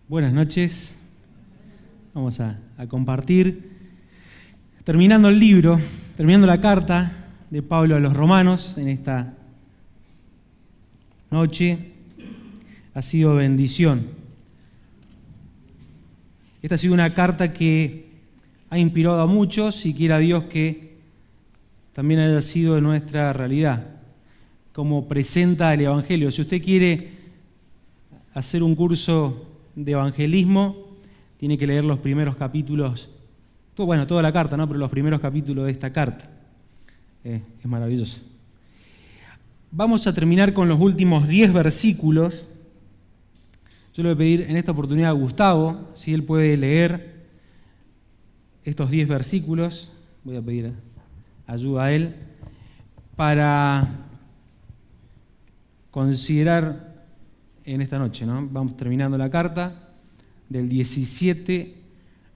Buenas noches. Vamos a compartir, terminando el libro, terminando la carta de Pablo a los Romanos en esta noche. Ha sido bendición. Esta ha sido una carta que ha inspirado a muchos y quiera Dios que también haya sido de nuestra realidad, como presenta el Evangelio. Si usted quiere hacer un curso de evangelismo, tiene que leer los primeros capítulos, toda la carta, ¿no? Pero los primeros capítulos de esta carta. Es maravilloso. Vamos a terminar con los últimos 10 versículos. Yo le voy a pedir en esta oportunidad a Gustavo, si él puede leer estos 10 versículos. Voy a pedir ayuda a él para considerar en esta noche, ¿no? Vamos terminando la carta del 17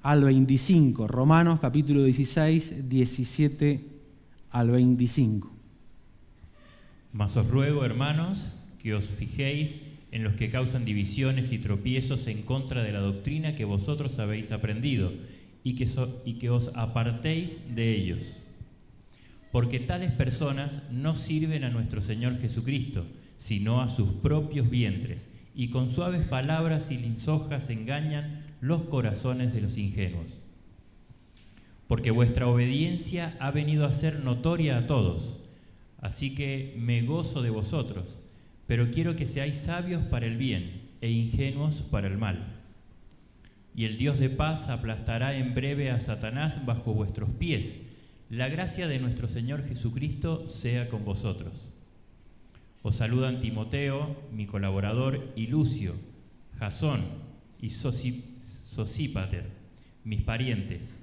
al 25, Romanos capítulo 16, 17 al 25. Mas os ruego, hermanos, que os fijéis en los que causan divisiones y tropiezos en contra de la doctrina que vosotros habéis aprendido, y que os apartéis de ellos. Porque tales personas no sirven a nuestro Señor Jesucristo, sino a sus propios vientres, y con suaves palabras y lisonjas engañan los corazones de los ingenuos. Porque vuestra obediencia ha venido a ser notoria a todos, así que me gozo de vosotros, pero quiero que seáis sabios para el bien e ingenuos para el mal. Y el Dios de paz aplastará en breve a Satanás bajo vuestros pies. La gracia de nuestro Señor Jesucristo sea con vosotros. Os saludan Timoteo, mi colaborador, y Lucio, Jasón y Sosípater, mis parientes.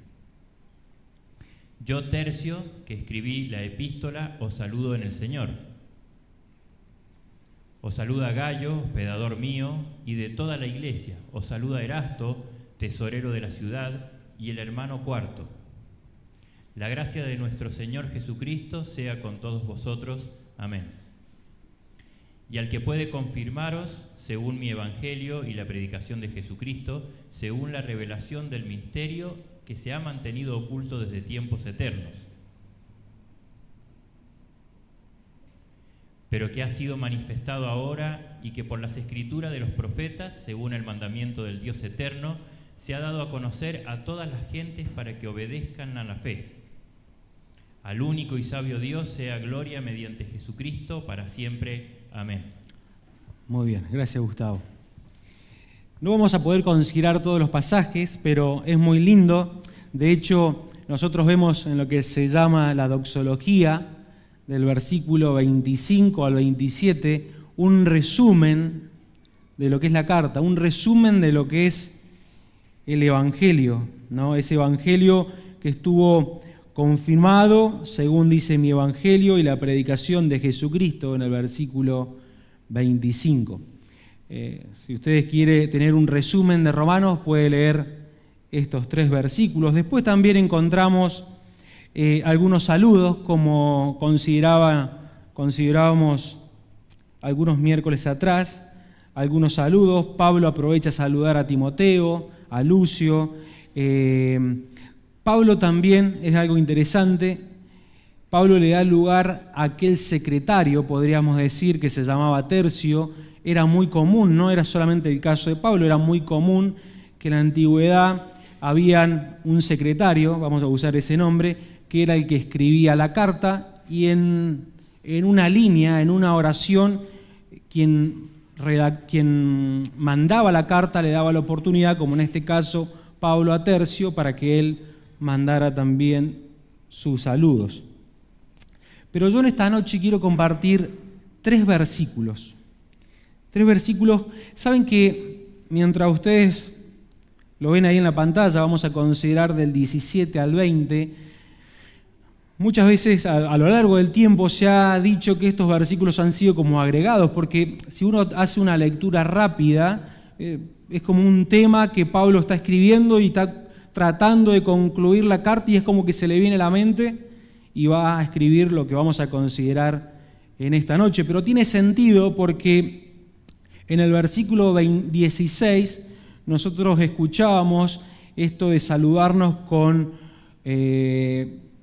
Yo, Tercio, que escribí la epístola, os saludo en el Señor. Os saluda Gayo, hospedador mío, y de toda la iglesia. Os saluda Erasto, tesorero de la ciudad, y el hermano Cuarto. La gracia de nuestro Señor Jesucristo sea con todos vosotros. Amén. Y al que puede confirmaros, según mi evangelio y la predicación de Jesucristo, según la revelación del misterio que se ha mantenido oculto desde tiempos eternos, pero que ha sido manifestado ahora y que por las escrituras de los profetas, según el mandamiento del Dios eterno, se ha dado a conocer a todas las gentes para que obedezcan a la fe. Al único y sabio Dios sea gloria mediante Jesucristo para siempre. Amén. Muy bien, gracias Gustavo. No vamos a poder considerar todos los pasajes, pero es muy lindo. De hecho, nosotros vemos en lo que se llama la doxología, del versículo 25 al 27, un resumen de lo que es la carta, un resumen de lo que es el Evangelio, ¿no? Ese Evangelio que estuvo confirmado, según dice mi Evangelio y la predicación de Jesucristo en el versículo 25. Si ustedes quieren tener un resumen de Romanos, puede leer estos 3 versículos. Después también encontramos algunos saludos, como considerábamos algunos miércoles atrás, algunos saludos. Pablo aprovecha a saludar a Timoteo, a Lucio. Pablo también, es algo interesante, Pablo le da lugar a aquel secretario, podríamos decir, que se llamaba Tercio. Era muy común, no era solamente el caso de Pablo, era muy común que en la antigüedad había un secretario, vamos a usar ese nombre, que era el que escribía la carta y en una línea, en una oración, quien mandaba la carta le daba la oportunidad, como en este caso Pablo a Tercio, para que él mandara también sus saludos. Pero yo en esta noche quiero compartir 3 versículos. 3 versículos. Saben que mientras ustedes lo ven ahí en la pantalla, vamos a considerar del 17 al 20. Muchas veces a lo largo del tiempo se ha dicho que estos versículos han sido como agregados, porque si uno hace una lectura rápida, es como un tema que Pablo está escribiendo y está tratando de concluir la carta y es como que se le viene a la mente y va a escribir lo que vamos a considerar en esta noche. Pero tiene sentido porque en el versículo 16 nosotros escuchábamos esto de saludarnos con,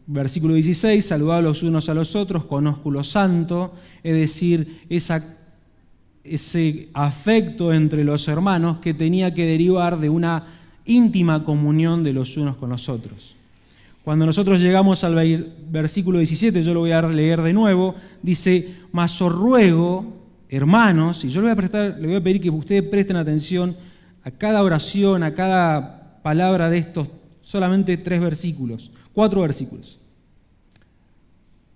versículo 16, saludad los unos a los otros con ósculo santo, es decir, ese afecto entre los hermanos que tenía que derivar de una íntima comunión de los unos con los otros. Cuando nosotros llegamos al versículo 17, yo lo voy a leer de nuevo, dice, mas os ruego, hermanos, y yo le voy a pedir que ustedes presten atención a cada oración, a cada palabra de estos solamente 4 versículos.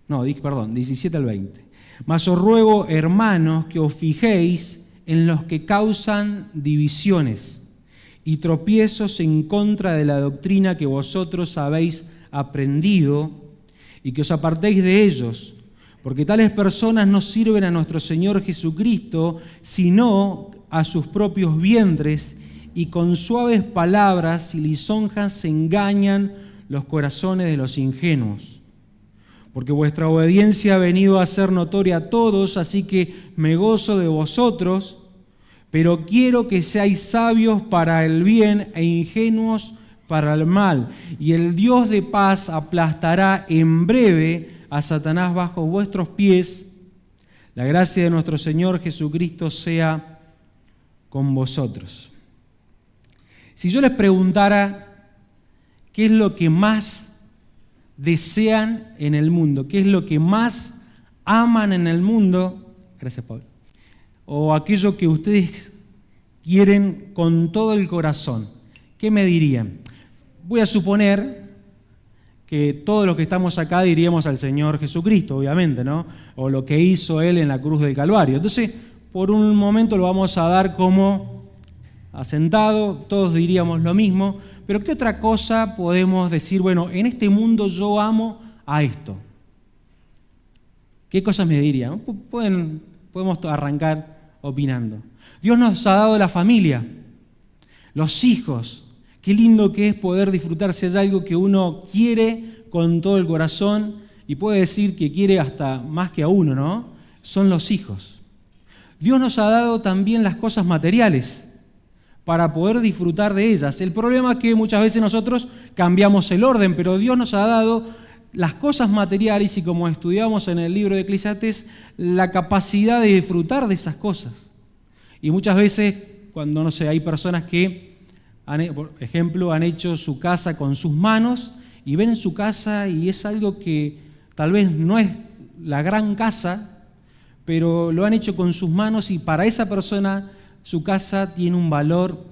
17 al 20. Mas os ruego, hermanos, que os fijéis en los que causan divisiones y tropiezos en contra de la doctrina que vosotros habéis aprendido, y que os apartéis de ellos, porque tales personas no sirven a nuestro Señor Jesucristo, sino a sus propios vientres, y con suaves palabras y lisonjas se engañan los corazones de los ingenuos. Porque vuestra obediencia ha venido a ser notoria a todos, así que me gozo de vosotros, pero quiero que seáis sabios para el bien e ingenuos para el mal, y el Dios de paz aplastará en breve a Satanás bajo vuestros pies. La gracia de nuestro Señor Jesucristo sea con vosotros. Si yo les preguntara qué es lo que más desean en el mundo, qué es lo que más aman en el mundo, gracias Pablo, o aquello que ustedes quieren con todo el corazón, ¿qué me dirían? Voy a suponer que todos los que estamos acá diríamos al Señor Jesucristo, obviamente, ¿no? O lo que hizo Él en la cruz del Calvario. Entonces, por un momento lo vamos a dar como asentado, todos diríamos lo mismo, pero ¿qué otra cosa podemos decir? Bueno, en este mundo yo amo a esto. ¿Qué cosas me dirían? Podemos arrancar opinando. Dios nos ha dado la familia, los hijos. Qué lindo que es poder disfrutar si hay algo que uno quiere con todo el corazón y puede decir que quiere hasta más que a uno, ¿no? Son los hijos. Dios nos ha dado también las cosas materiales para poder disfrutar de ellas. El problema es que muchas veces nosotros cambiamos el orden, pero Dios nos ha dado las cosas materiales y, como estudiamos en el libro de Eclesiastés, la capacidad de disfrutar de esas cosas. Y muchas veces, cuando, hay personas que por ejemplo, han hecho su casa con sus manos y ven su casa y es algo que tal vez no es la gran casa, pero lo han hecho con sus manos y para esa persona su casa tiene un valor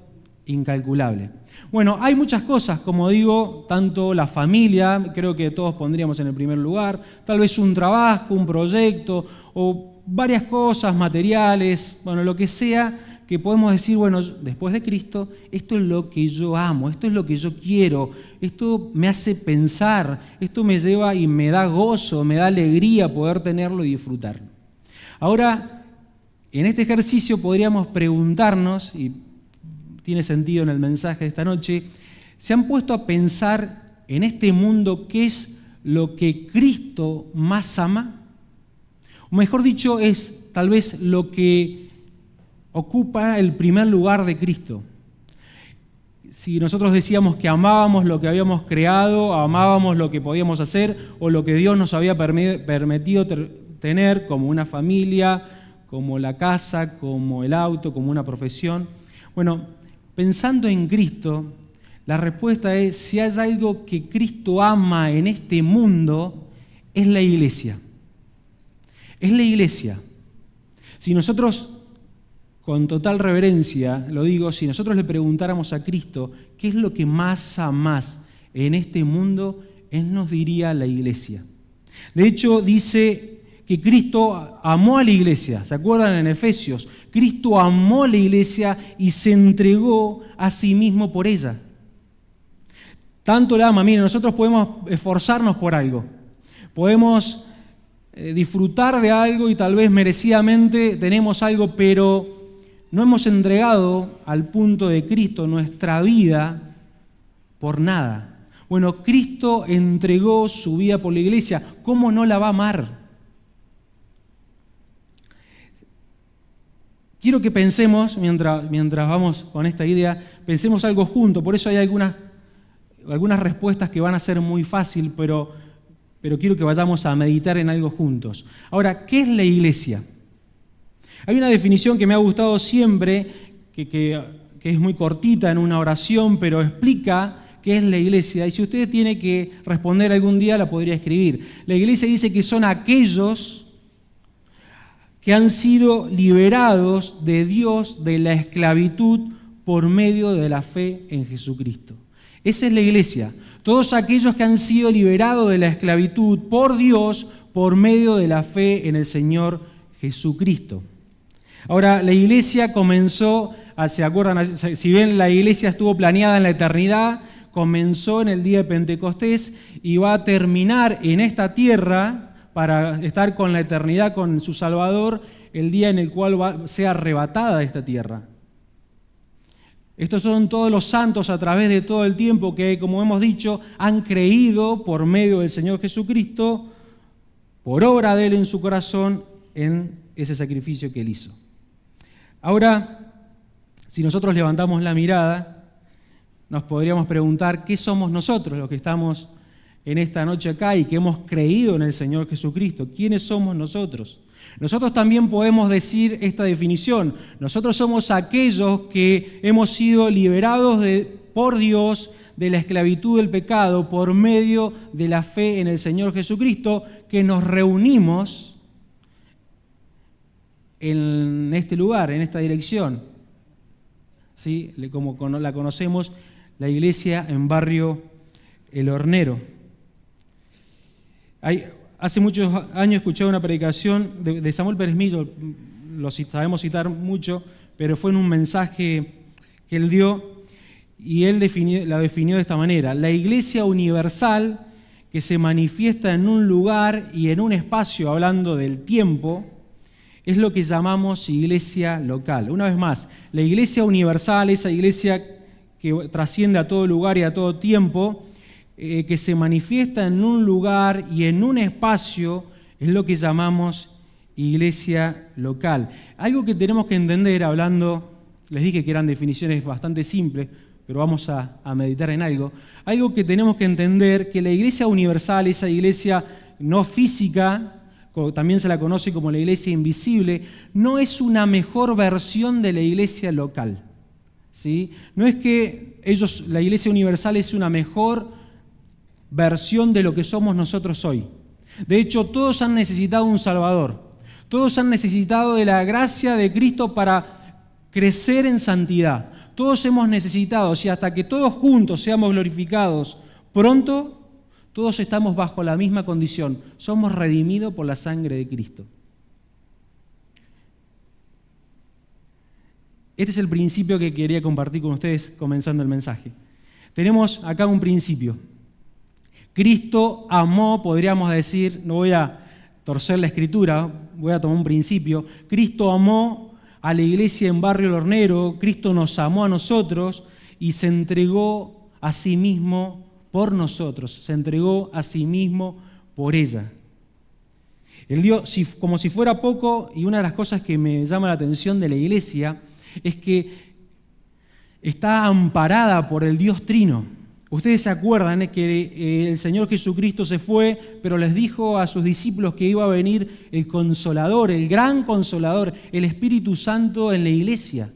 incalculable. Bueno, hay muchas cosas, como digo, tanto la familia, creo que todos pondríamos en el primer lugar, tal vez un trabajo, un proyecto o varias cosas materiales, bueno, lo que sea, que podemos decir, bueno, después de Cristo, esto es lo que yo amo, esto es lo que yo quiero, esto me hace pensar, esto me lleva y me da gozo, me da alegría poder tenerlo y disfrutarlo. Ahora, en este ejercicio podríamos preguntarnos, y tiene sentido en el mensaje de esta noche, ¿se han puesto a pensar en este mundo qué es lo que Cristo más ama? O mejor dicho, es tal vez lo que ocupa el primer lugar de Cristo. Si nosotros decíamos que amábamos lo que habíamos creado, amábamos lo que podíamos hacer o lo que Dios nos había permitido tener, como una familia, como la casa, como el auto, como una profesión. Bueno, pensando en Cristo, la respuesta es, si hay algo que Cristo ama en este mundo, es la iglesia. Es la iglesia. Si nosotros, con total reverencia, lo digo, si nosotros le preguntáramos a Cristo qué es lo que más amás en este mundo, Él nos diría la iglesia. De hecho, dice que Cristo amó a la iglesia. ¿Se acuerdan en Efesios? Cristo amó a la iglesia y se entregó a sí mismo por ella. Tanto la ama. Miren, nosotros podemos esforzarnos por algo. Podemos disfrutar de algo y tal vez merecidamente tenemos algo, pero no hemos entregado al punto de Cristo nuestra vida por nada. Bueno, Cristo entregó su vida por la iglesia. ¿Cómo no la va a amar? quiero que pensemos, mientras vamos con esta idea, pensemos algo juntos. Por eso hay algunas respuestas que van a ser muy fácil, pero quiero que vayamos a meditar en algo juntos. Ahora, ¿qué es la iglesia? Hay una definición que me ha gustado siempre, que es muy cortita en una oración, pero explica qué es la iglesia. Y si usted tiene que responder algún día, la podría escribir. La iglesia dice que son aquellos que han sido liberados de Dios de la esclavitud por medio de la fe en Jesucristo. Esa es la iglesia. Todos aquellos que han sido liberados de la esclavitud por Dios por medio de la fe en el Señor Jesucristo. Ahora, la iglesia comenzó, ¿se acuerdan? Si bien la iglesia estuvo planeada en la eternidad, comenzó en el día de Pentecostés y va a terminar en esta tierra para estar con la eternidad, con su Salvador, el día en el cual sea arrebatada esta tierra. Estos son todos los santos a través de todo el tiempo que, como hemos dicho, han creído por medio del Señor Jesucristo, por obra de Él en su corazón, en ese sacrificio que Él hizo. Ahora, si nosotros levantamos la mirada, nos podríamos preguntar qué somos nosotros los que estamos en esta noche acá y que hemos creído en el Señor Jesucristo. ¿Quiénes somos nosotros? Nosotros también podemos decir esta definición. Nosotros somos aquellos que hemos sido liberados por Dios de la esclavitud del pecado por medio de la fe en el Señor Jesucristo, que nos reunimos en este lugar, en esta dirección. ¿Sí? Como la conocemos, la iglesia en Barrio El Hornero. Hace muchos años escuché una predicación de Samuel Pérez Millo, lo sabemos citar mucho, pero fue en un mensaje que él dio y él la definió de esta manera: la iglesia universal que se manifiesta en un lugar y en un espacio, hablando del tiempo, es lo que llamamos iglesia local. Una vez más, la iglesia universal, esa iglesia que trasciende a todo lugar y a todo tiempo, que se manifiesta en un lugar y en un espacio, es lo que llamamos iglesia local. Algo que tenemos que entender, les dije que eran definiciones bastante simples, pero vamos a meditar en algo. Algo que tenemos que entender, que la iglesia universal, esa iglesia no física, también se la conoce como la iglesia invisible, no es una mejor versión de la iglesia local. ¿Sí? No es que la iglesia universal es una mejor versión de lo que somos nosotros hoy. De hecho, todos han necesitado un Salvador. Todos han necesitado de la gracia de Cristo para crecer en santidad. Todos hemos necesitado, y hasta que todos juntos seamos glorificados pronto, todos estamos bajo la misma condición. Somos redimidos por la sangre de Cristo. Este es el principio que quería compartir con ustedes comenzando el mensaje. Tenemos acá un principio. Cristo amó, podríamos decir, no voy a torcer la escritura, voy a tomar un principio. Cristo amó a la iglesia en Barrio El Hornero, Cristo nos amó a nosotros y se entregó a sí mismo por nosotros, se entregó a sí mismo por ella. Él dio, como si fuera poco, y una de las cosas que me llama la atención de la iglesia es que está amparada por el Dios Trino. Ustedes se acuerdan que el Señor Jesucristo se fue, pero les dijo a sus discípulos que iba a venir el Consolador, el gran Consolador, el Espíritu Santo en la iglesia.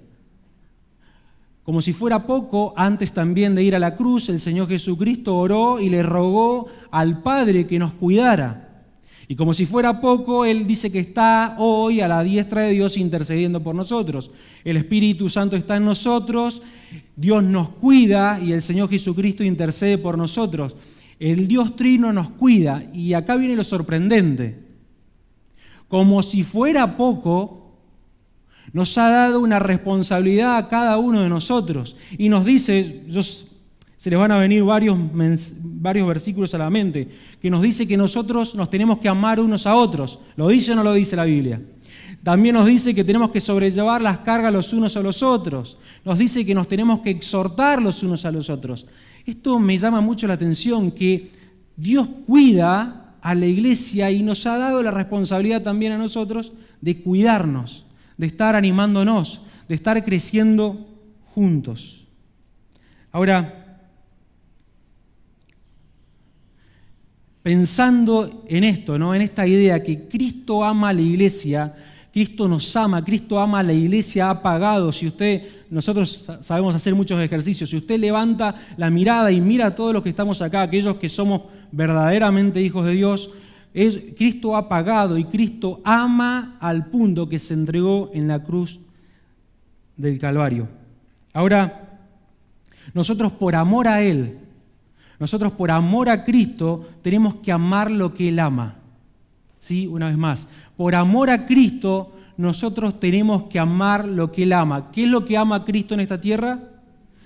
Como si fuera poco, antes también de ir a la cruz, el Señor Jesucristo oró y le rogó al Padre que nos cuidara. Y como si fuera poco, Él dice que está hoy a la diestra de Dios intercediendo por nosotros. El Espíritu Santo está en nosotros, Dios nos cuida y el Señor Jesucristo intercede por nosotros. El Dios Trino nos cuida. Y acá viene lo sorprendente. Como si fuera poco, nos ha dado una responsabilidad a cada uno de nosotros. Y nos dice, se les van a venir varios versículos a la mente, que nos dice que nosotros nos tenemos que amar unos a otros. ¿Lo dice o no lo dice la Biblia? También nos dice que tenemos que sobrellevar las cargas los unos a los otros. Nos dice que nos tenemos que exhortar los unos a los otros. Esto me llama mucho la atención, que Dios cuida a la iglesia y nos ha dado la responsabilidad también a nosotros de cuidarnos, de estar animándonos, de estar creciendo juntos. Ahora, pensando en esto, ¿no? En esta idea que Cristo ama a la iglesia, Cristo nos ama, Cristo ama a la iglesia, ha pagado. Nosotros sabemos hacer muchos ejercicios. Si usted levanta la mirada y mira a todos los que estamos acá, aquellos que somos verdaderamente hijos de Dios, Cristo ha pagado y Cristo ama al punto que se entregó en la cruz del Calvario. Ahora, nosotros por amor a Él, nosotros por amor a Cristo, tenemos que amar lo que Él ama. ¿Sí? Una vez más, por amor a Cristo, nosotros tenemos que amar lo que Él ama. ¿Qué es lo que ama Cristo en esta tierra?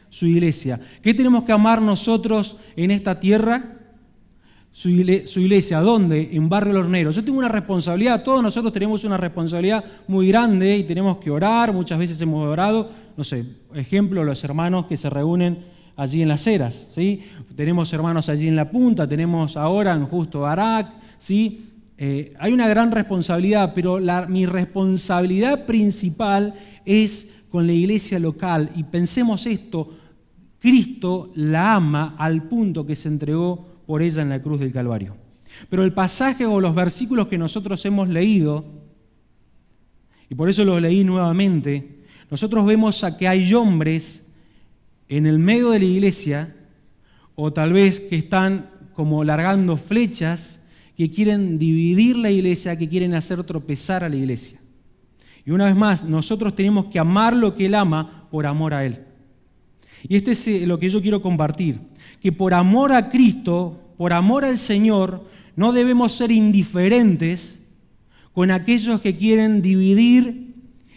Su iglesia. ¿Qué tenemos que amar nosotros en esta tierra? Su iglesia. ¿Dónde? En Barrio El Hornero. Yo tengo una responsabilidad, todos nosotros tenemos una responsabilidad muy grande y tenemos que orar. Muchas veces hemos orado, no sé, ejemplo, los hermanos que se reúnen allí en Las Heras, ¿sí? Tenemos hermanos allí en La Punta, tenemos ahora en Justo Arac, ¿sí? Hay una gran responsabilidad, pero mi responsabilidad principal es con la iglesia local. Y pensemos esto, Cristo la ama al punto que se entregó por ella en la cruz del Calvario. Pero el pasaje o los versículos que nosotros hemos leído, y por eso los leí nuevamente, nosotros vemos a que hay hombres en el medio de la iglesia, o tal vez que están como largando flechas, que quieren dividir la iglesia, que quieren hacer tropezar a la iglesia. Y una vez más, nosotros tenemos que amar lo que Él ama por amor a Él. Y este es lo que yo quiero compartir, que por amor a Cristo, por amor al Señor, no debemos ser indiferentes con aquellos que quieren dividir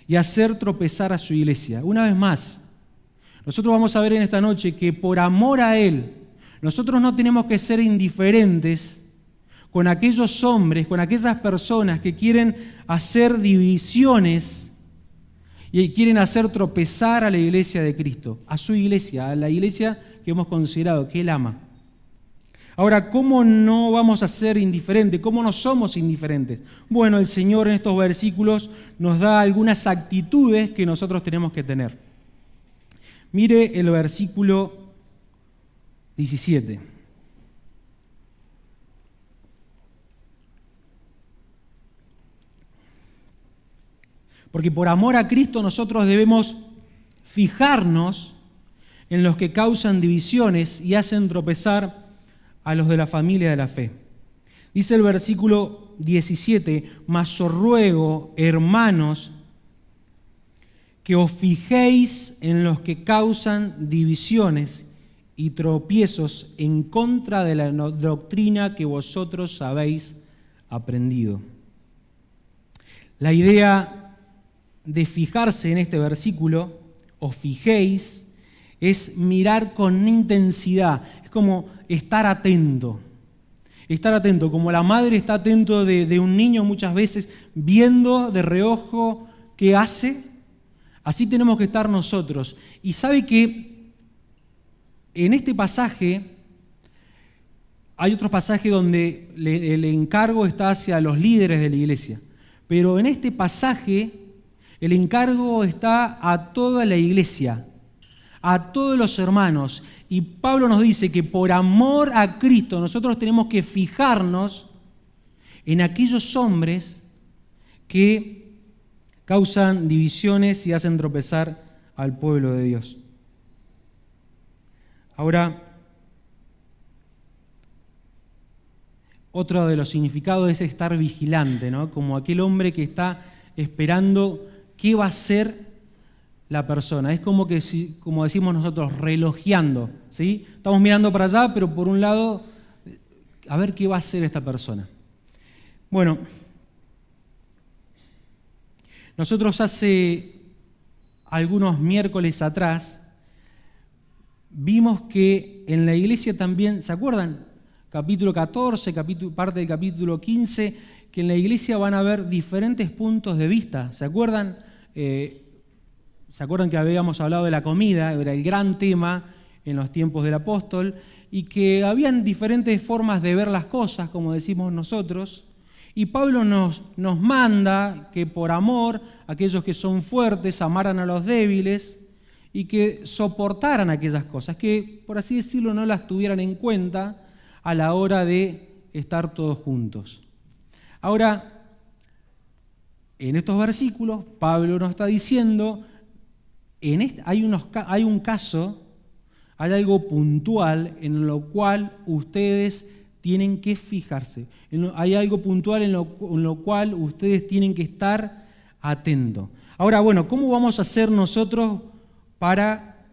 y hacer tropezar a su iglesia. Una vez más, nosotros vamos a ver en esta noche que por amor a Él, nosotros no tenemos que ser indiferentes con aquellos hombres, con aquellas personas que quieren hacer divisiones y quieren hacer tropezar a la iglesia de Cristo, a su iglesia, a la iglesia que hemos considerado, que Él ama. Ahora, ¿cómo no vamos a ser indiferentes? ¿Cómo no somos indiferentes? Bueno, el Señor en estos versículos nos da algunas actitudes que nosotros tenemos que tener. Mire el versículo 17. Porque por amor a Cristo nosotros debemos fijarnos en los que causan divisiones y hacen tropezar a los de la familia de la fe. Dice el versículo 17, mas os ruego, hermanos, que os fijéis en los que causan divisiones y tropiezos en contra de la doctrina que vosotros habéis aprendido. La idea de fijarse en este versículo, os fijéis, es mirar con intensidad, es como estar atento, como la madre está atento de un niño muchas veces, viendo de reojo qué hace, así tenemos que estar nosotros. Y sabe que en este pasaje, hay otros pasajes donde el encargo está hacia los líderes de la iglesia, pero en este pasaje el encargo está a toda la iglesia, a todos los hermanos. Y Pablo nos dice que por amor a Cristo nosotros tenemos que fijarnos en aquellos hombres que causan divisiones y hacen tropezar al pueblo de Dios. Ahora, otro de los significados es estar vigilante, ¿no? Como aquel hombre que está esperando qué va a hacer la persona. Es como que, como decimos nosotros, relojeando, ¿sí? Estamos mirando para allá, pero por un lado, a ver qué va a hacer esta persona. Bueno, nosotros hace algunos miércoles atrás vimos que en la iglesia también, ¿se acuerdan? Capítulo 14, parte del capítulo 15, que en la iglesia van a haber diferentes puntos de vista. ¿Se acuerdan? ¿Se acuerdan que habíamos hablado de la comida? Era el gran tema en los tiempos del apóstol, y que habían diferentes formas de ver las cosas, como decimos nosotros, Y Pablo nos manda que por amor, aquellos que son fuertes amaran a los débiles y que soportaran aquellas cosas, que por así decirlo no las tuvieran en cuenta a la hora de estar todos juntos. Ahora, en estos versículos, Pablo nos está diciendo, hay un caso, hay algo puntual en lo cual ustedes tienen que fijarse. Hay algo puntual en lo cual ustedes tienen que estar atentos. Ahora, bueno, ¿cómo vamos a hacer nosotros para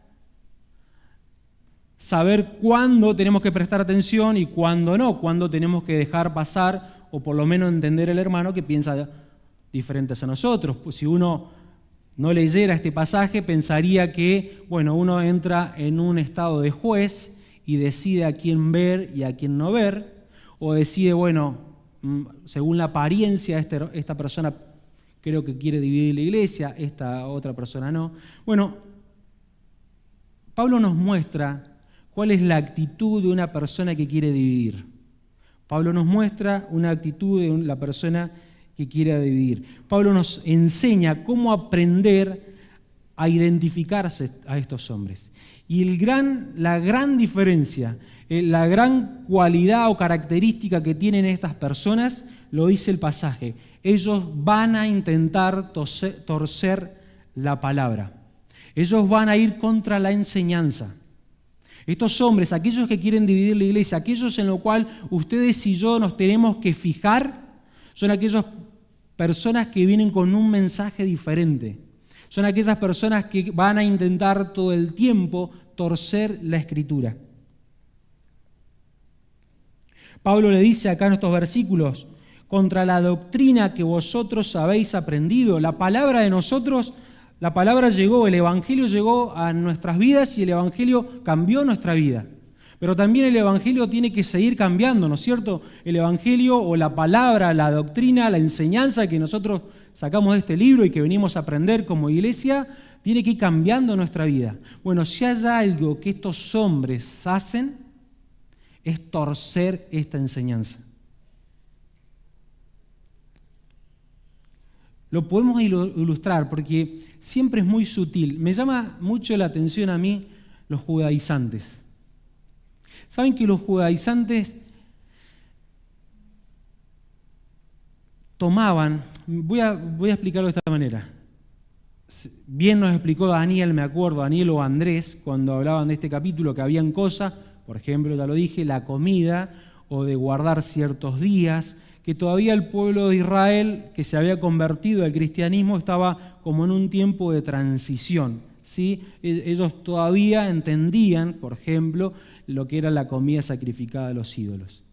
saber cuándo tenemos que prestar atención y cuándo no? Cuándo tenemos que dejar pasar, o por lo menos entender el hermano que piensa diferentes a nosotros. Pues si uno no leyera este pasaje, pensaría que, bueno, uno entra en un estado de juez y decide a quién ver y a quién no ver, o decide, bueno, según la apariencia, esta persona creo que quiere dividir la iglesia, esta otra persona no. Bueno, Pablo nos muestra cuál es la actitud de una persona que quiere dividir. Pablo nos muestra una actitud de la persona que quiere dividir. Pablo nos enseña cómo aprender a identificarse a estos hombres. Y la gran diferencia, la gran cualidad o característica que tienen estas personas, lo dice el pasaje. Ellos van a intentar torcer la palabra. Ellos van a ir contra la enseñanza. Estos hombres, aquellos que quieren dividir la iglesia, aquellos en lo cual ustedes y yo nos tenemos que fijar, son aquellas personas que vienen con un mensaje diferente. Son aquellas personas que van a intentar todo el tiempo torcer la Escritura. Pablo le dice acá en estos versículos, contra la doctrina que vosotros habéis aprendido. La palabra de nosotros, la palabra llegó, el Evangelio llegó a nuestras vidas y el Evangelio cambió nuestra vida. Pero también el Evangelio tiene que seguir cambiando, ¿no es cierto? El Evangelio o la palabra, la doctrina, la enseñanza que nosotros sacamos de este libro y que venimos a aprender como iglesia, tiene que ir cambiando nuestra vida. Bueno, si hay algo que estos hombres hacen, es torcer esta enseñanza. Lo podemos ilustrar porque siempre es muy sutil. Me llama mucho la atención a mí los judaizantes. ¿Saben que los judaizantes tomaban, voy a explicarlo de esta manera. Bien nos explicó Daniel, me acuerdo, Daniel o Andrés, cuando hablaban de este capítulo, que habían cosas, por ejemplo, ya lo dije, la comida o de guardar ciertos días, que todavía el pueblo de Israel, que se había convertido al cristianismo, estaba como en un tiempo de transición, ¿sí? Ellos todavía entendían, por ejemplo, lo que era la comida sacrificada a los ídolos.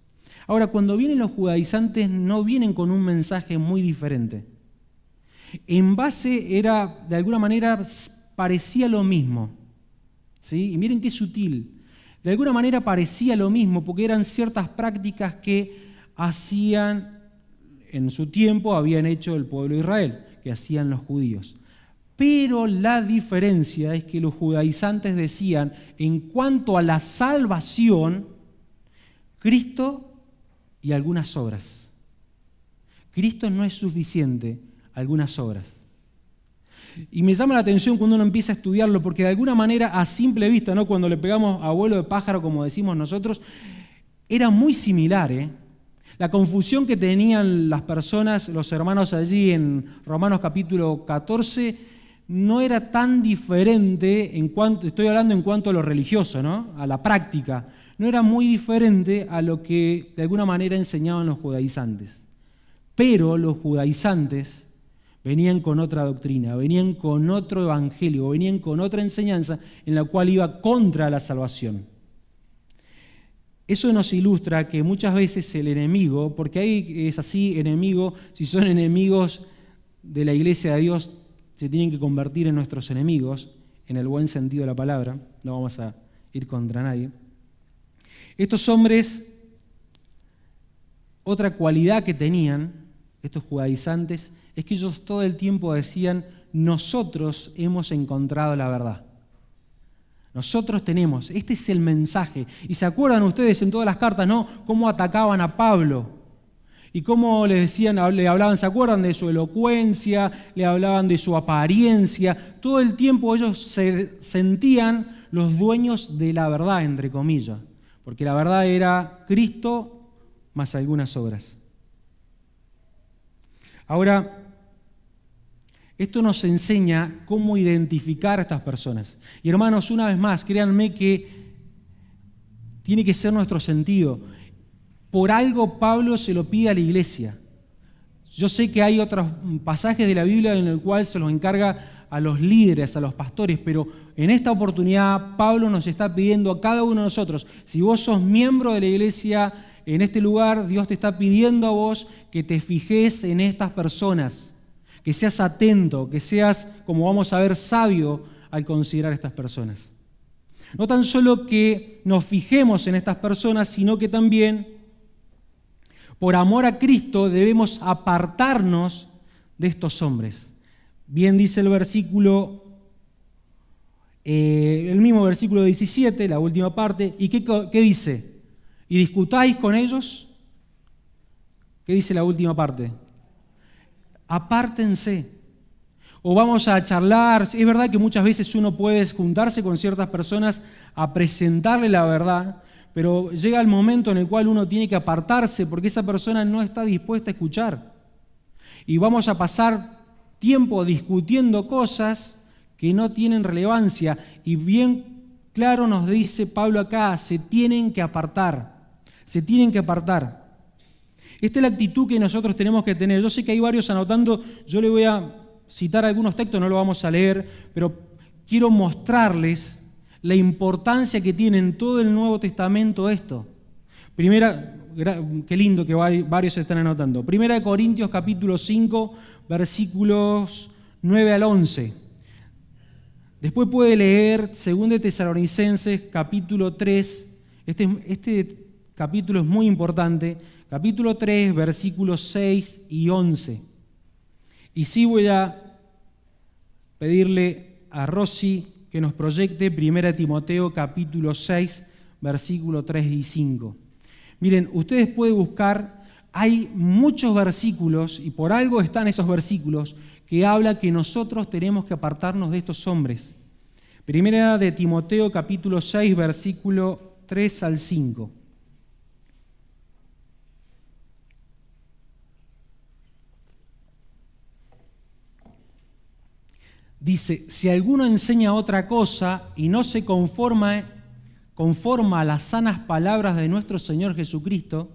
Ahora, cuando vienen los judaizantes, no vienen con un mensaje muy diferente. En base era, de alguna manera, parecía lo mismo, ¿sí? Y miren qué sutil. De alguna manera parecía lo mismo, porque eran ciertas prácticas que hacían, en su tiempo, habían hecho el pueblo de Israel, que hacían los judíos. Pero la diferencia es que los judaizantes decían, en cuanto a la salvación, Cristo y algunas obras. Cristo no es suficiente, algunas obras. Y me llama la atención cuando uno empieza a estudiarlo, porque de alguna manera, a simple vista, ¿no? Cuando le pegamos a vuelo de pájaro, como decimos nosotros, era muy similar, La confusión que tenían las personas, los hermanos allí en Romanos capítulo 14, no era tan diferente, estoy hablando en cuanto a lo religioso, ¿no? A la práctica. No era muy diferente a lo que de alguna manera enseñaban los judaizantes. Pero los judaizantes venían con otra doctrina, venían con otro evangelio, venían con otra enseñanza en la cual iba contra la salvación. Eso nos ilustra que muchas veces el enemigo, porque ahí es así, enemigo, si son enemigos de la iglesia de Dios, se tienen que convertir en nuestros enemigos, en el buen sentido de la palabra, no vamos a ir contra nadie. Estos hombres, otra cualidad que tenían, estos judaizantes, es que ellos todo el tiempo decían, nosotros hemos encontrado la verdad. Nosotros tenemos, este es el mensaje. Y se acuerdan ustedes en todas las cartas, ¿no? Cómo atacaban a Pablo. Y como les decían, le hablaban, ¿se acuerdan de su elocuencia? Le hablaban de su apariencia. Todo el tiempo ellos se sentían los dueños de la verdad, entre comillas. Porque la verdad era Cristo más algunas obras. Ahora, esto nos enseña cómo identificar a estas personas. Y hermanos, una vez más, créanme que tiene que ser nuestro sentido. Por algo Pablo se lo pide a la iglesia. Yo sé que hay otros pasajes de la Biblia en el cual se los encarga a los líderes, a los pastores, pero en esta oportunidad Pablo nos está pidiendo a cada uno de nosotros, si vos sos miembro de la iglesia en este lugar, Dios te está pidiendo a vos que te fijes en estas personas, que seas atento, que seas, como vamos a ver, sabio al considerar estas personas. No tan solo que nos fijemos en estas personas, sino que también, por amor a Cristo, debemos apartarnos de estos hombres. Bien dice el versículo, el mismo versículo 17, la última parte, ¿y qué dice? ¿Y discutáis con ellos? ¿Qué dice la última parte? Apártense. O vamos a charlar. Es verdad que muchas veces uno puede juntarse con ciertas personas a presentarle la verdad, pero llega el momento en el cual uno tiene que apartarse porque esa persona no está dispuesta a escuchar. Y vamos a pasar tiempo discutiendo cosas que no tienen relevancia. Y bien claro nos dice Pablo acá, se tienen que apartar. Se tienen que apartar. Esta es la actitud que nosotros tenemos que tener. Yo sé que hay varios anotando, yo le voy a citar algunos textos, no lo vamos a leer, pero quiero mostrarles la importancia que tiene en todo el Nuevo Testamento esto. Primera, qué lindo que varios se están anotando. Primera de Corintios capítulo 5, versículos 9 al 11. Después puede leer 2 de Tesalonicenses capítulo 3. Este capítulo es muy importante. Capítulo 3, versículos 6 y 11. Y sí voy a pedirle a Rosy que nos proyecte 1 Timoteo capítulo 6, versículos 3 y 5. Miren, ustedes pueden buscar, hay muchos versículos, y por algo están esos versículos, que habla que nosotros tenemos que apartarnos de estos hombres. 1 de Timoteo capítulo 6, versículo 3 al 5. Dice, si alguno enseña otra cosa y no se conforma a las sanas palabras de nuestro Señor Jesucristo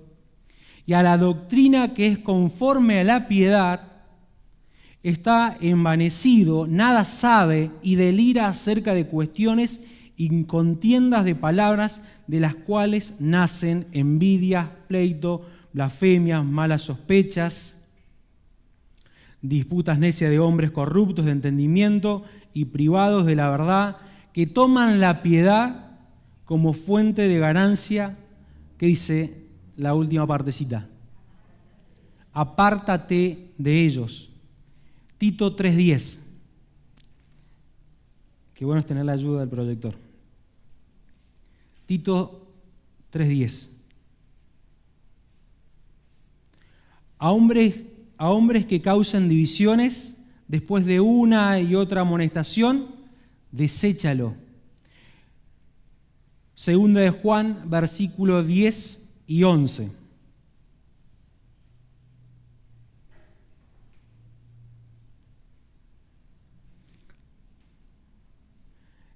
y a la doctrina que es conforme a la piedad, está envanecido, nada sabe y delira acerca de cuestiones y contiendas de palabras de las cuales nacen envidias, pleito, blasfemias, malas sospechas, disputas necias de hombres corruptos de entendimiento y privados de la verdad, que toman la piedad como fuente de ganancia, que dice la última partecita. Apártate de ellos. Tito 3:10. Qué bueno es tener la ayuda del proyector. Tito 3:10. A hombres que causan divisiones, después de una y otra amonestación, deséchalo. Segunda de Juan, versículos 10 y 11.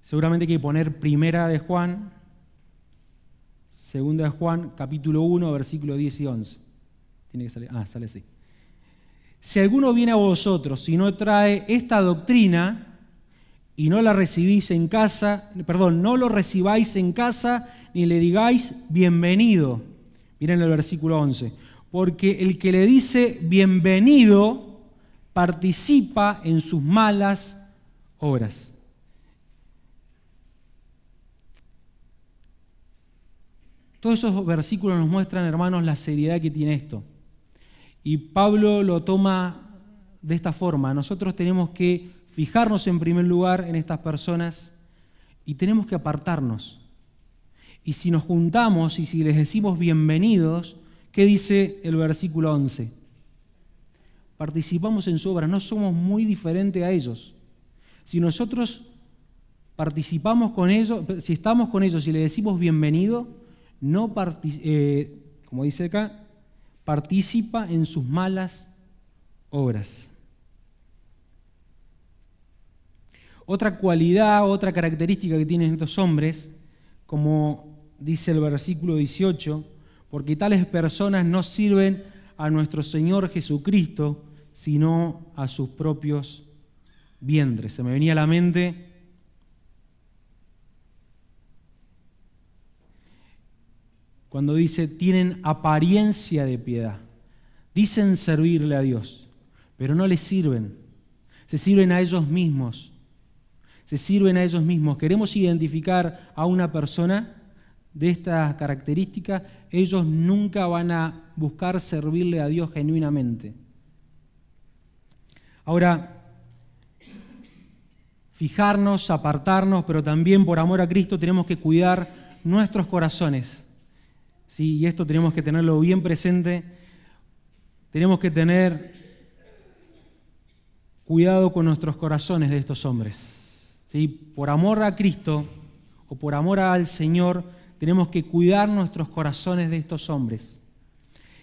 Seguramente hay que poner Primera de Juan, Segunda de Juan, capítulo 1, versículos 10 y 11. Tiene que salir, sale así. Si alguno viene a vosotros y no trae esta doctrina y no la recibís en casa, no lo recibáis en casa ni le digáis bienvenido. Miren el versículo 11. Porque el que le dice bienvenido participa en sus malas obras. Todos esos versículos nos muestran, hermanos, la seriedad que tiene esto. Y Pablo lo toma de esta forma. Nosotros tenemos que fijarnos en primer lugar en estas personas y tenemos que apartarnos. Y si nos juntamos y si les decimos bienvenidos, ¿Qué dice el versículo 11? Participamos en su obra, no somos muy diferentes a ellos. Si nosotros participamos con ellos, si estamos con ellos y le decimos bienvenido, como dice acá, participa en sus malas obras. Otra cualidad, otra característica que tienen estos hombres, como dice el versículo 18, porque tales personas no sirven a nuestro Señor Jesucristo, sino a sus propios vientres. Se me venía a la mente cuando dice, tienen apariencia de piedad. Dicen servirle a Dios, pero no les sirven. Se sirven a ellos mismos. Se sirven a ellos mismos. Queremos identificar a una persona de estas características, ellos nunca van a buscar servirle a Dios genuinamente. Ahora, fijarnos, apartarnos, pero también por amor a Cristo tenemos que cuidar nuestros corazones. ¿Sí? Y esto tenemos que tenerlo bien presente. Tenemos que tener cuidado con nuestros corazones de estos hombres. ¿Sí? Por amor a Cristo o por amor al Señor, tenemos que cuidar nuestros corazones de estos hombres.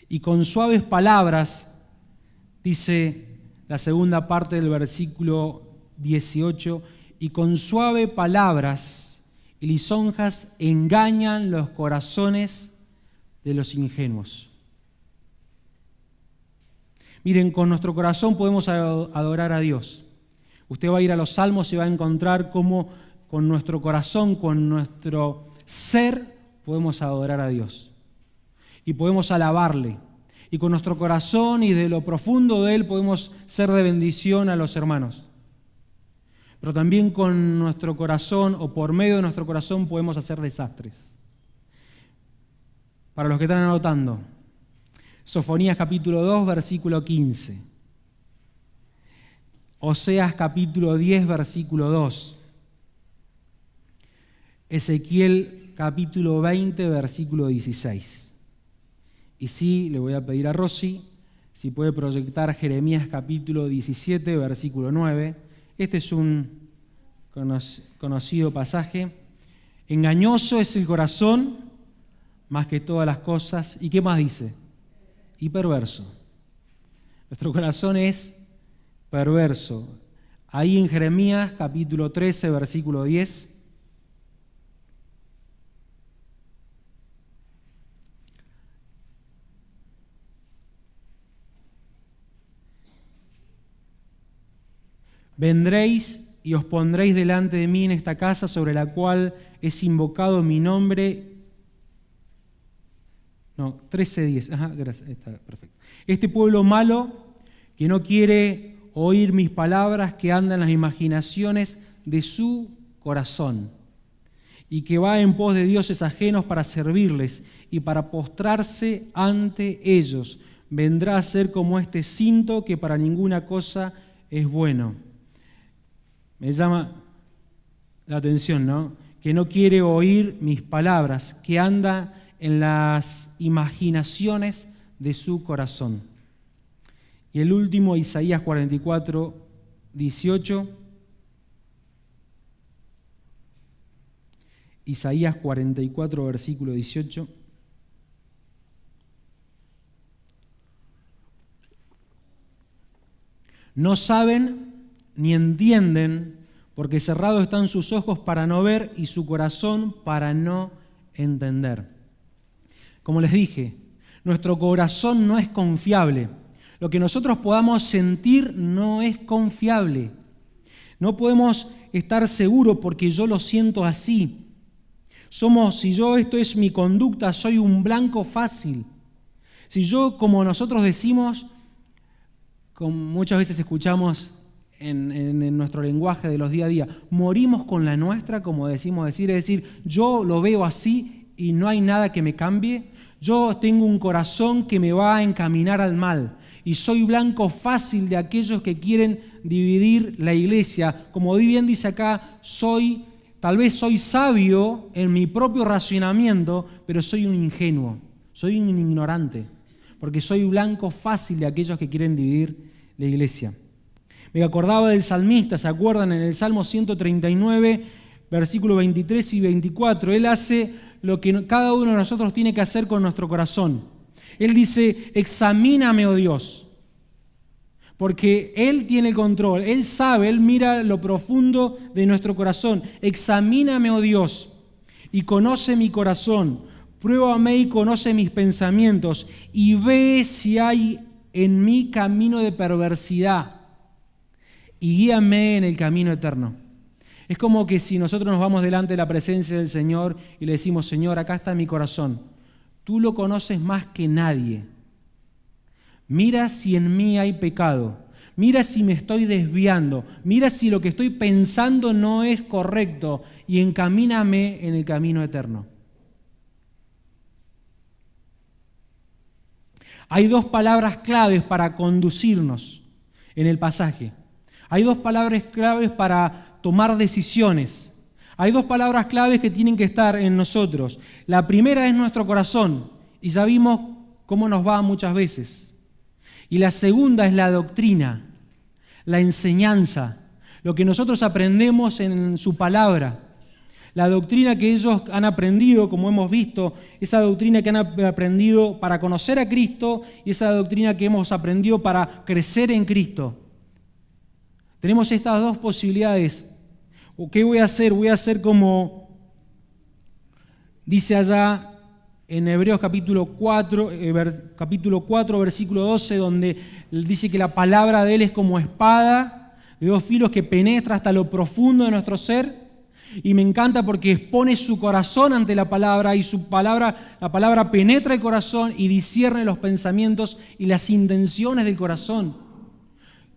Y con suaves palabras, dice la segunda parte del versículo 18, y con suaves palabras y lisonjas engañan los corazones de los ingenuos. Miren, con nuestro corazón podemos adorar a Dios. Usted va a ir a los Salmos y va a encontrar cómo con nuestro corazón, con nuestro ser, podemos adorar a Dios. Y podemos alabarle. Y con nuestro corazón y de lo profundo de Él podemos ser de bendición a los hermanos. Pero también con nuestro corazón o por medio de nuestro corazón podemos hacer desastres. Para los que están anotando, Sofonías capítulo 2, versículo 15. Oseas capítulo 10, versículo 2. Ezequiel capítulo 20, versículo 16. Y sí, le voy a pedir a Rosy si puede proyectar Jeremías capítulo 17, versículo 9. Este es un conocido pasaje. Engañoso es el corazón más que todas las cosas. ¿Y qué más dice? Y perverso. Nuestro corazón es perverso. Ahí en Jeremías capítulo 13, versículo 10. Vendréis y os pondréis delante de mí en esta casa sobre la cual es invocado mi nombre. No, 13:10. Ajá, gracias, está perfecto. Este pueblo malo que no quiere oír mis palabras, que anda en las imaginaciones de su corazón y que va en pos de dioses ajenos para servirles y para postrarse ante ellos, vendrá a ser como este cinto que para ninguna cosa es bueno. Me llama la atención, ¿no? Que no quiere oír mis palabras, que anda en las imaginaciones de su corazón. Y el último, Isaías 44, 18. Isaías 44, versículo 18. No saben ni entienden, porque cerrados están sus ojos para no ver y su corazón para no entender. Como les dije, nuestro corazón no es confiable. Lo que nosotros podamos sentir no es confiable. No podemos estar seguros porque yo lo siento así. Si yo esto es mi conducta, soy un blanco fácil. Si yo, como nosotros decimos, como muchas veces escuchamos en nuestro lenguaje de los día a día, morimos con la nuestra, como decimos decir, es decir, yo lo veo así y no hay nada que me cambie. Yo tengo un corazón que me va a encaminar al mal y soy blanco fácil de aquellos que quieren dividir la iglesia. Como bien dice acá, tal vez soy sabio en mi propio razonamiento, pero soy un ingenuo, soy un ignorante. porque soy blanco fácil de aquellos que quieren dividir la iglesia. Me acordaba del salmista, ¿se acuerdan? En el Salmo 139, versículos 23 y 24, él hace lo que cada uno de nosotros tiene que hacer con nuestro corazón. Él dice, examíname, oh Dios, porque Él tiene el control, Él sabe, Él mira lo profundo de nuestro corazón. Examíname, oh Dios, y conoce mi corazón, pruébame y conoce mis pensamientos, y ve si hay en mí camino de perversidad, y guíame en el camino eterno. Es como que si nosotros nos vamos delante de la presencia del Señor y le decimos, Señor, acá está mi corazón, tú lo conoces más que nadie. Mira si en mí hay pecado, mira si me estoy desviando, mira si lo que estoy pensando no es correcto y encamíname en el camino eterno. Hay dos palabras claves para conducirnos en el pasaje. Hay dos palabras claves para tomar decisiones. Hay dos palabras claves que tienen que estar en nosotros. La primera es nuestro corazón, y ya vimos cómo nos va muchas veces. Y la segunda es la doctrina, la enseñanza, lo que nosotros aprendemos en su palabra. La doctrina que ellos han aprendido, como hemos visto, esa doctrina que han aprendido para conocer a Cristo y esa doctrina que hemos aprendido para crecer en Cristo. Tenemos estas dos posibilidades. ¿Qué voy a hacer? Voy a hacer como dice allá en Hebreos capítulo 4, versículo 12, donde dice que la palabra de Él es como espada de dos filos que penetra hasta lo profundo de nuestro ser. Y me encanta porque expone su corazón ante la palabra y la palabra penetra el corazón y discierne los pensamientos y las intenciones del corazón.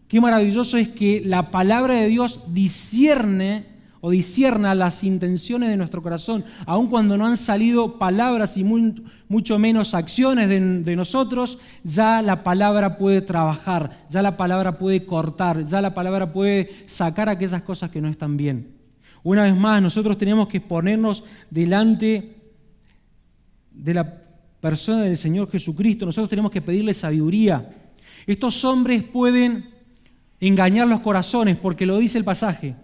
Qué maravilloso es que la palabra de Dios discierna las intenciones de nuestro corazón, aun cuando no han salido palabras y mucho menos acciones de nosotros, ya la palabra puede trabajar, ya la palabra puede cortar, ya la palabra puede sacar aquellas cosas que no están bien. Una vez más, nosotros tenemos que ponernos delante de la persona del Señor Jesucristo, nosotros tenemos que pedirle sabiduría. Estos hombres pueden engañar los corazones, porque lo dice el pasaje.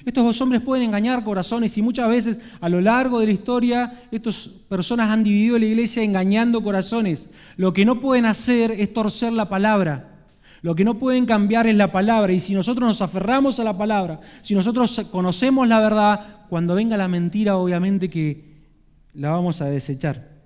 Estos dos hombres pueden engañar corazones y muchas veces a lo largo de la historia estas personas han dividido la iglesia engañando corazones. Lo que no pueden hacer es torcer la palabra. Lo que no pueden cambiar es la palabra. Y si nosotros nos aferramos a la palabra, si nosotros conocemos la verdad, cuando venga la mentira obviamente que la vamos a desechar.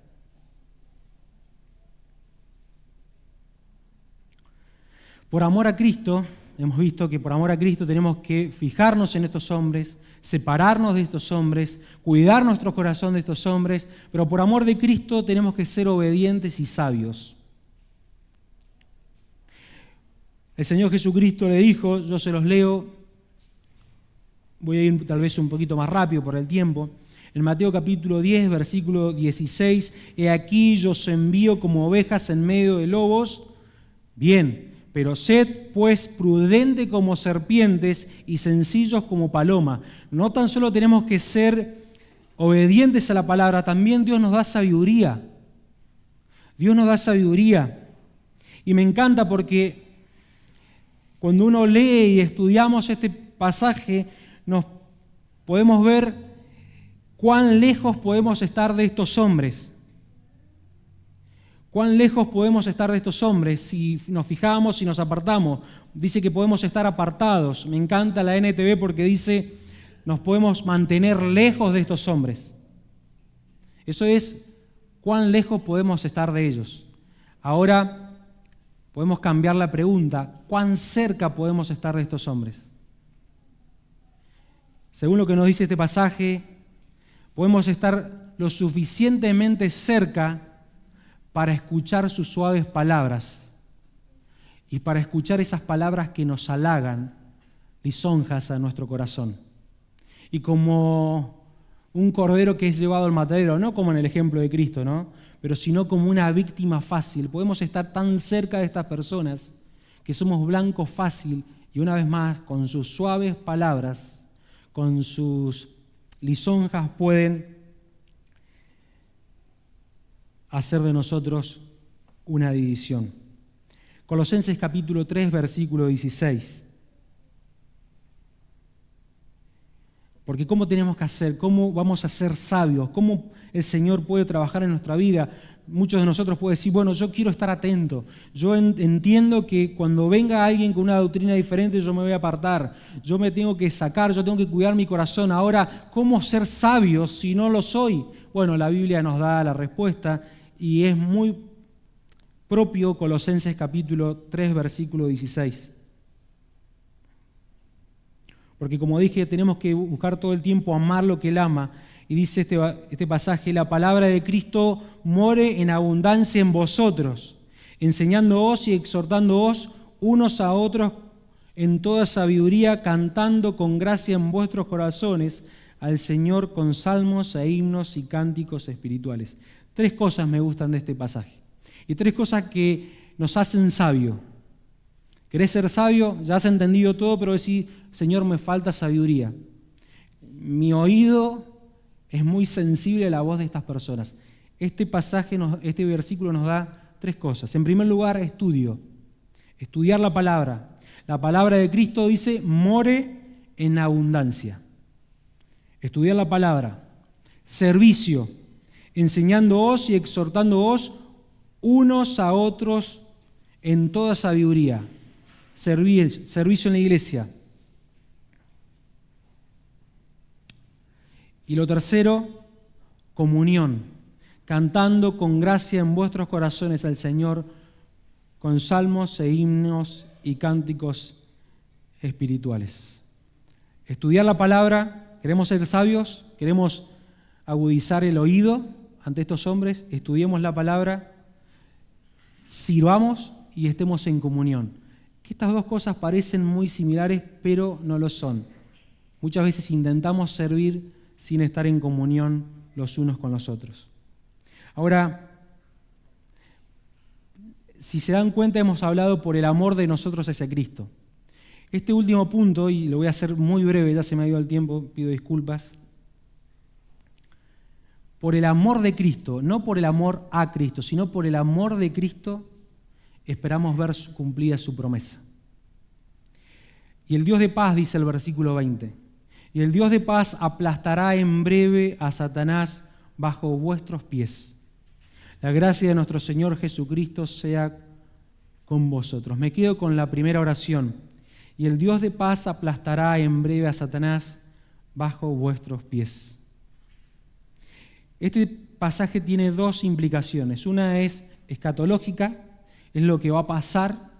Por amor a Cristo, hemos visto que por amor a Cristo tenemos que fijarnos en estos hombres, separarnos de estos hombres, cuidar nuestro corazón de estos hombres, pero por amor de Cristo tenemos que ser obedientes y sabios. El Señor Jesucristo le dijo, yo se los leo, voy a ir tal vez un poquito más rápido por el tiempo, en Mateo capítulo 10, versículo 16, he aquí yo os envío como ovejas en medio de lobos, bien, pero sed pues prudente como serpientes y sencillos como paloma. No tan solo tenemos que ser obedientes a la palabra, también Dios nos da sabiduría. Dios nos da sabiduría. Y me encanta porque cuando uno lee y estudiamos este pasaje, nos podemos ver cuán lejos podemos estar de estos hombres. ¿Cuán lejos podemos estar de estos hombres si nos fijamos, si nos apartamos? Dice que podemos estar apartados. Me encanta la NTV porque dice, nos podemos mantener lejos de estos hombres. Eso es cuán lejos podemos estar de ellos. Ahora podemos cambiar la pregunta, ¿cuán cerca podemos estar de estos hombres? Según lo que nos dice este pasaje, podemos estar lo suficientemente cerca para escuchar sus suaves palabras y para escuchar esas palabras que nos halagan, lisonjas a nuestro corazón. Y como un cordero que es llevado al matadero, no como en el ejemplo de Cristo, ¿no? Pero sino como una víctima fácil. Podemos estar tan cerca de estas personas que somos blanco fácil y una vez más con sus suaves palabras, con sus lisonjas pueden hacer de nosotros una división. Colosenses capítulo 3, versículo 16. Porque ¿cómo tenemos que hacer? ¿Cómo vamos a ser sabios? ¿Cómo el Señor puede trabajar en nuestra vida? Muchos de nosotros pueden decir, bueno, yo quiero estar atento. Yo entiendo que cuando venga alguien con una doctrina diferente, yo me voy a apartar. Yo me tengo que sacar, yo tengo que cuidar mi corazón. Ahora, ¿cómo ser sabio si no lo soy? Bueno, la Biblia nos da la respuesta y es muy propio Colosenses capítulo 3, versículo 16. Porque como dije, tenemos que buscar todo el tiempo amar lo que Él ama. Y dice este pasaje, la palabra de Cristo more en abundancia en vosotros, enseñándoos y exhortándoos unos a otros en toda sabiduría, cantando con gracia en vuestros corazones al Señor con salmos e himnos y cánticos espirituales. 3 cosas me gustan de este pasaje. Y 3 cosas que nos hacen sabio. ¿Querés ser sabio? Ya has entendido todo, pero decís, Señor, me falta sabiduría. Mi oído es muy sensible a la voz de estas personas. Este pasaje, este versículo nos da 3 cosas. En primer lugar, estudio. Estudiar la palabra. La palabra de Cristo dice, more en abundancia. Estudiar la palabra. Servicio. Enseñándoos y exhortándoos unos a otros en toda sabiduría. Servicio en la iglesia. Y lo tercero, comunión, cantando con gracia en vuestros corazones al Señor con salmos e himnos y cánticos espirituales. Estudiar la palabra, queremos ser sabios, queremos agudizar el oído ante estos hombres, estudiemos la palabra, sirvamos y estemos en comunión. Que estas 2 cosas parecen muy similares, pero no lo son. Muchas veces intentamos servir sin estar en comunión los unos con los otros. Ahora, si se dan cuenta, hemos hablado por el amor de nosotros hacia Cristo. Este último punto, y lo voy a hacer muy breve, ya se me ha ido el tiempo, pido disculpas. Por el amor de Cristo, no por el amor a Cristo, sino por el amor de Cristo, esperamos ver cumplida su promesa. Y el Dios de paz, dice el versículo 20, y el Dios de paz aplastará en breve a Satanás bajo vuestros pies. La gracia de nuestro Señor Jesucristo sea con vosotros. Me quedo con la primera oración. Y el Dios de paz aplastará en breve a Satanás bajo vuestros pies. Este pasaje tiene 2 implicaciones. Una es escatológica, es lo que va a pasar,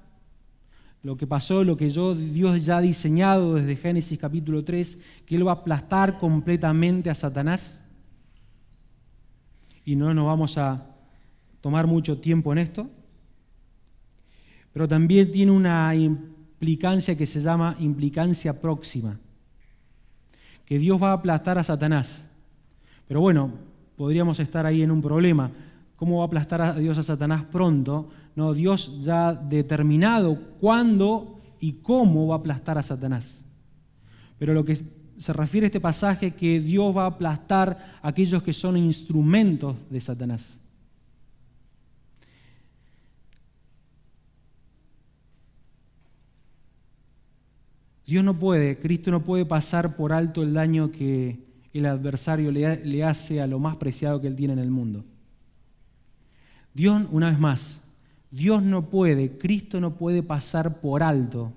lo que pasó, lo que Dios ya ha diseñado desde Génesis capítulo 3, que Él va a aplastar completamente a Satanás. Y no nos vamos a tomar mucho tiempo en esto. Pero también tiene una implicancia que se llama implicancia próxima, que Dios va a aplastar a Satanás. Pero bueno, podríamos estar ahí en un problema. ¿Cómo va a aplastar a Dios a Satanás pronto? No, Dios ya ha determinado cuándo y cómo va a aplastar a Satanás. Pero lo que se refiere a este pasaje es que Dios va a aplastar a aquellos que son instrumentos de Satanás. Cristo no puede pasar por alto el daño que el adversario le hace a lo más preciado que Él tiene en el mundo. Dios, una vez más, Cristo no puede pasar por alto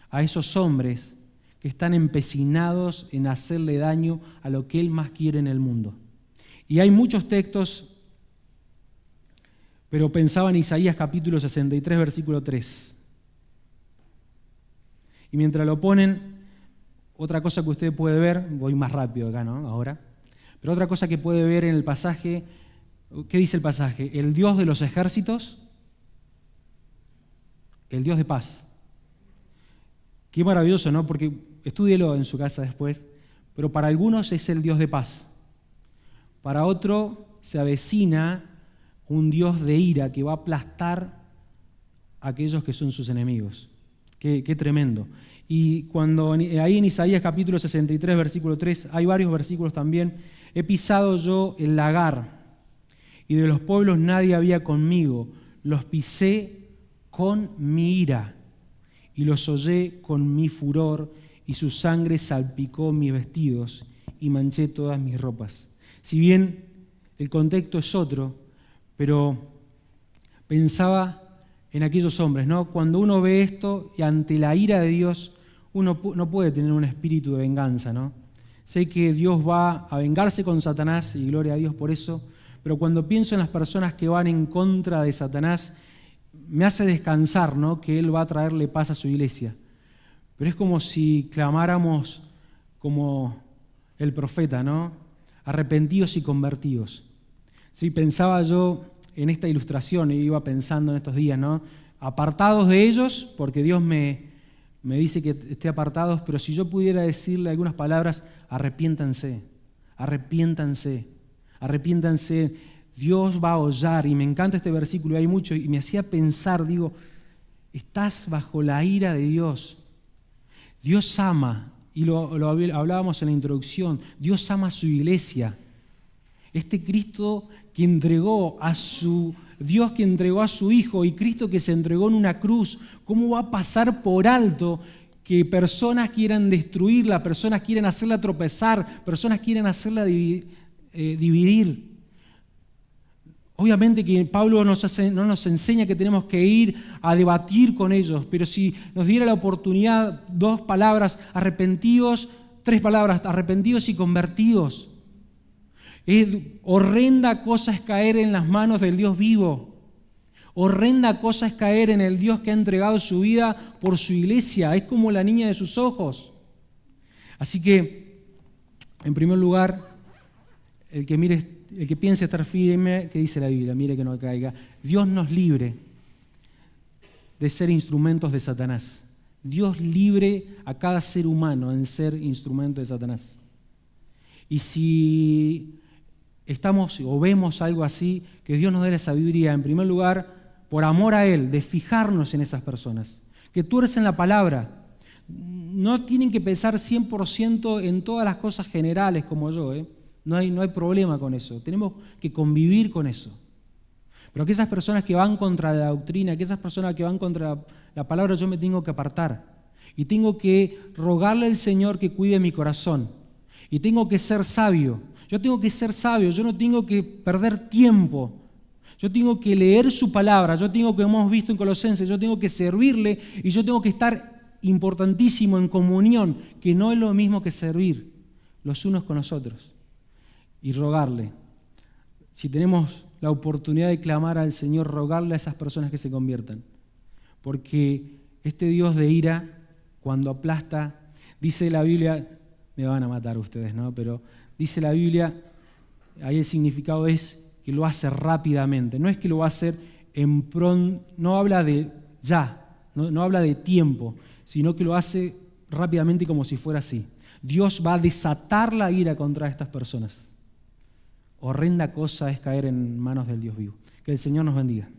a esos hombres que están empecinados en hacerle daño a lo que Él más quiere en el mundo. Y hay muchos textos, pero pensaba en Isaías capítulo 63, versículo 3. Y mientras lo ponen, otra cosa que usted puede ver, voy más rápido acá, ¿no? Ahora, pero otra cosa que puede ver en el pasaje, ¿qué dice el pasaje? El Dios de los ejércitos, el Dios de paz. Qué maravilloso, ¿no? Porque estúdielo en su casa después, pero para algunos es el Dios de paz. Para otro se avecina un Dios de ira que va a aplastar a aquellos que son sus enemigos. Qué tremendo. Y cuando ahí en Isaías capítulo 63, versículo 3, hay varios versículos también. He pisado yo el lagar, y de los pueblos nadie había conmigo. los pisé con mi ira y los hollé con mi furor, y su sangre salpicó mis vestidos y manché todas mis ropas. Si bien el contexto es otro, pero pensaba en aquellos hombres, ¿no? Cuando uno ve esto y ante la ira de Dios, uno no puede tener un espíritu de venganza, ¿no? Sé que Dios va a vengarse con Satanás y gloria a Dios por eso, pero cuando pienso en las personas que van en contra de Satanás, me hace descansar, ¿no? Que Él va a traerle paz a su iglesia. Pero es como si clamáramos como el profeta, ¿no? Arrepentidos y convertidos. Sí, pensaba yo en esta ilustración y iba pensando en estos días, ¿no? Apartados de ellos, porque Dios me dice que esté apartados, pero si yo pudiera decirle algunas palabras, arrepiéntanse, arrepiéntanse, arrepiéntanse. Dios va a hollar, y me encanta este versículo, hay mucho, y me hacía pensar, digo, estás bajo la ira de Dios. Dios ama, y lo hablábamos en la introducción, Dios ama a su iglesia. Este Cristo que entregó a su Dios, que entregó a su Hijo, y Cristo que se entregó en una cruz, ¿cómo va a pasar por alto que personas quieran destruirla, personas quieran hacerla tropezar, personas quieran hacerla dividir? Obviamente que Pablo no nos enseña que tenemos que ir a debatir con ellos, pero si nos diera la oportunidad, 2 palabras, arrepentidos, 3 palabras, arrepentidos y convertidos. Horrenda cosa es caer en las manos del Dios vivo. Horrenda cosa es caer en el Dios que ha entregado su vida por su iglesia. Es como la niña de sus ojos. Así que, en primer lugar, el que piense estar firme, que dice la Biblia, mire que no caiga. Dios nos libre de ser instrumentos de Satanás. Dios libre a cada ser humano en ser instrumento de Satanás. Y si estamos o vemos algo así, que Dios nos dé la sabiduría, en primer lugar, por amor a Él, de fijarnos en esas personas, que tuercen la palabra. No tienen que pensar 100% en todas las cosas generales como yo, No hay problema con eso, tenemos que convivir con eso. Pero aquellas personas que van contra la doctrina, aquellas personas que van contra la palabra, yo me tengo que apartar. Y tengo que rogarle al Señor que cuide mi corazón. Y tengo que ser sabio. Yo tengo que ser sabio, yo no tengo que perder tiempo. Yo tengo que leer su palabra, yo tengo, como hemos visto en Colosenses, yo tengo que servirle y yo tengo que estar importantísimo en comunión, que no es lo mismo que servir los unos con los otros. Y rogarle. Si tenemos la oportunidad de clamar al Señor, rogarle a esas personas que se conviertan. Porque este Dios de ira, cuando aplasta, dice la Biblia, me van a matar ustedes, ¿no? Pero dice la Biblia, ahí el significado es que lo hace rápidamente. No es que lo va a hacer en pronto, no habla de ya, no habla de tiempo, sino que lo hace rápidamente como si fuera así. Dios va a desatar la ira contra estas personas. Horrenda cosa es caer en manos del Dios vivo. Que el Señor nos bendiga.